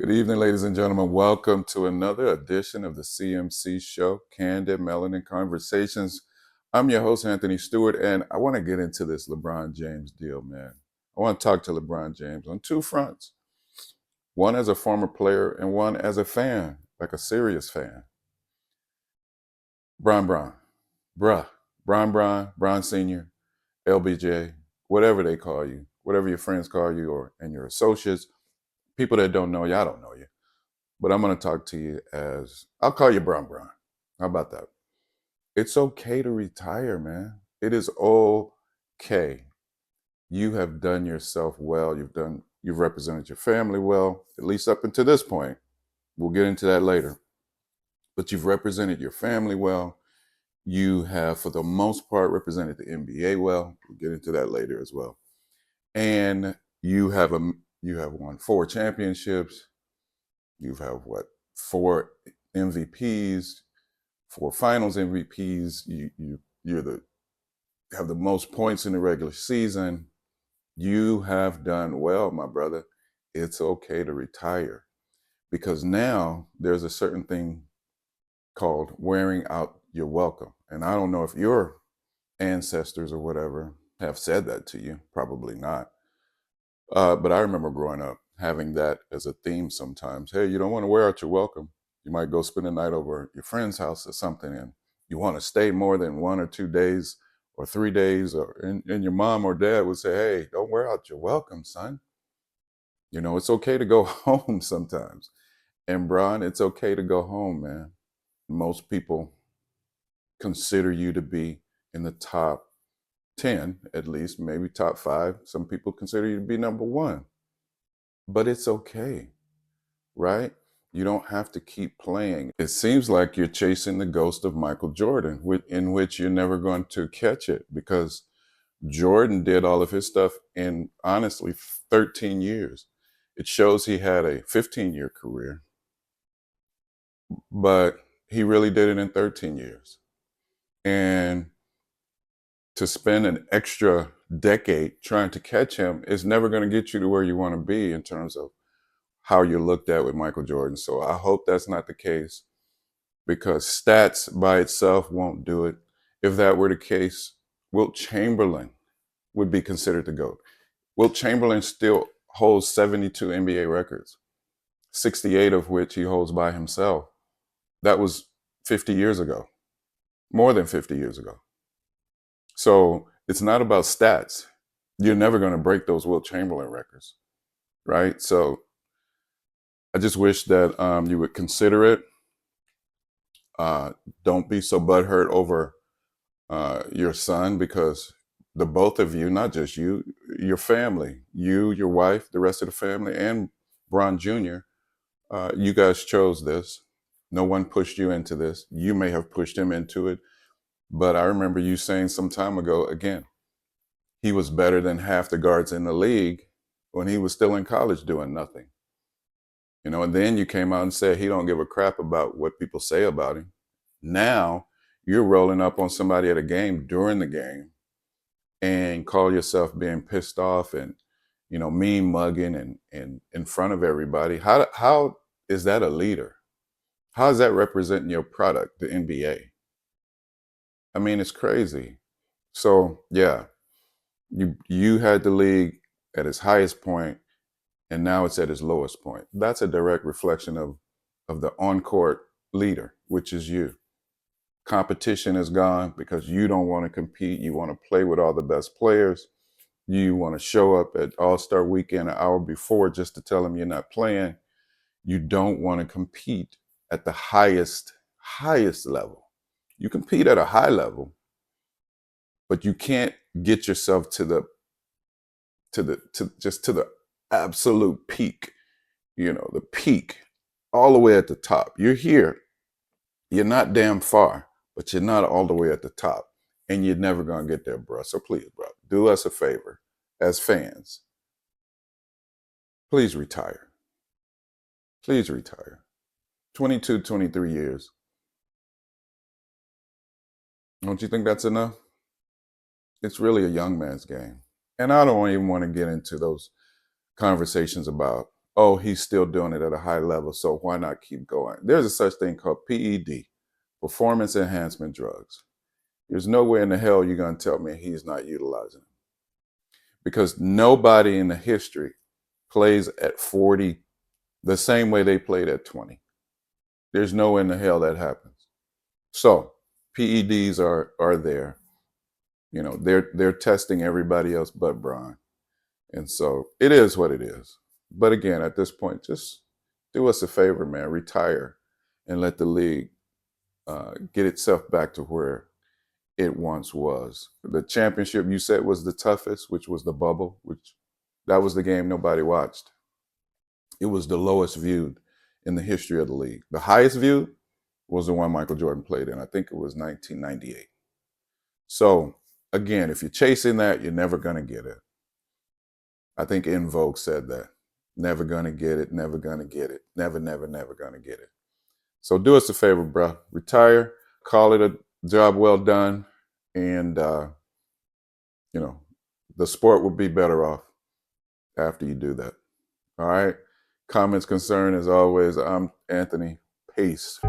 Good evening, ladies and gentlemen. Welcome to another edition of the CMC Show, Candid Melanin Conversations. I'm your host, Anthony Stewart, and I want to get into this LeBron James deal, man. I want to talk to LeBron James on two fronts. One as a former player and one as a fan, like a serious fan. Bron, Bron Sr., LBJ, whatever they call you, whatever your friends call you and your associates, people that don't know you, I don't know you. But I'm going to talk to you as, I'll call you Bron. How about that? It's okay to retire, man. It is okay. You have done yourself well. You've represented your family well, at least up until this point. We'll get into that later. But you've represented your family well. You have, for the most part, represented the NBA well. We'll get into that later as well. And you have won 4 championships. You have what? 4 MVPs, 4 Finals MVPs. You have the most points in the regular season. You have done well, my brother. It's okay to retire because now there's a certain thing called wearing out your welcome. And I don't know if your ancestors or whatever have said that to you. Probably not. But I remember growing up having that as a theme sometimes. Hey, you don't want to wear out your welcome. You might go spend the night over at your friend's house or something, and you want to stay more than 1 or 2 days or 3 days, and your mom or dad would say, hey, don't wear out your welcome, son. You know, it's okay to go home sometimes. And Bron, it's okay to go home, man. Most people consider you to be in the top 10, at least, maybe top 5. Some people consider you to be number 1. But it's okay, right? You don't have to keep playing. It seems like you're chasing the ghost of Michael Jordan, in which you're never going to catch it because Jordan did all of his stuff in, honestly, 13 years. It shows he had a 15-year career, but he really did it in 13 years. And to spend an extra decade trying to catch him is never going to get you to where you want to be in terms of how you're looked at with Michael Jordan. So I hope that's not the case because stats by itself won't do it. If that were the case, Wilt Chamberlain would be considered the GOAT. Wilt Chamberlain still holds 72 NBA records, 68 of which he holds by himself. That was 50 years ago, more than 50 years ago. So it's not about stats. You're never going to break those Wilt Chamberlain records, right? So I just wish that you would consider it. Don't be so butthurt over your son because the both of you, not just you, your family, you, your wife, the rest of the family, and Bron Jr., you guys chose this. No one pushed you into this. You may have pushed him into it. But I remember you saying some time ago, again, he was better than half the guards in the league when he was still in college doing nothing. You know, and then you came out and said he don't give a crap about what people say about him. Now you're rolling up on somebody at a game during the game and call yourself being pissed off and, you know, mean mugging and in front of everybody. How is that a leader? How is that representing your product, the NBA? I mean, it's crazy. So yeah, you had the league at its highest point, and now it's at its lowest point. That's a direct reflection of the on-court leader, which is you. Competition is gone because you don't want to compete. You want to play with all the best players. You want to show up at All-Star Weekend an hour before just to tell them you're not playing. You don't want to compete at the highest level. You compete at a high level, but you can't get yourself to the absolute peak, you know, the peak, all the way at the top. You're here. You're not damn far, but you're not all the way at the top. And you're never going to get there, bro. So please, bro, do us a favor as fans. Please retire. Please retire. 22, 23 years. Don't you think that's enough? It's really a young man's game. And I don't even want to get into those conversations about oh, he's still doing it at a high level, so why not keep going? There's a such thing called PED, performance enhancement drugs. There's no way in the hell you're going to tell me he's not utilizing them. Because nobody in the history plays at 40 the same way they played at 20. There's no way in the hell that happens. So PEDs are there. You know, they're testing everybody else but Bron. And so it is what it is. But again, at this point, just do us a favor, man. Retire and let the league get itself back to where it once was. The championship you said was the toughest, which was the bubble, which that was the game nobody watched. It was the lowest viewed in the history of the league. The highest viewed was the one Michael Jordan played in. I think it was 1998. So again, if you're chasing that, you're never going to get it. I think In Vogue said that. Never going to get it, never going to get it. Never, never, never going to get it. So do us a favor, bro. Retire, call it a job well done, and, you know, the sport would be better off after you do that. All right? Comments, concern, as always, I'm Anthony. Peace.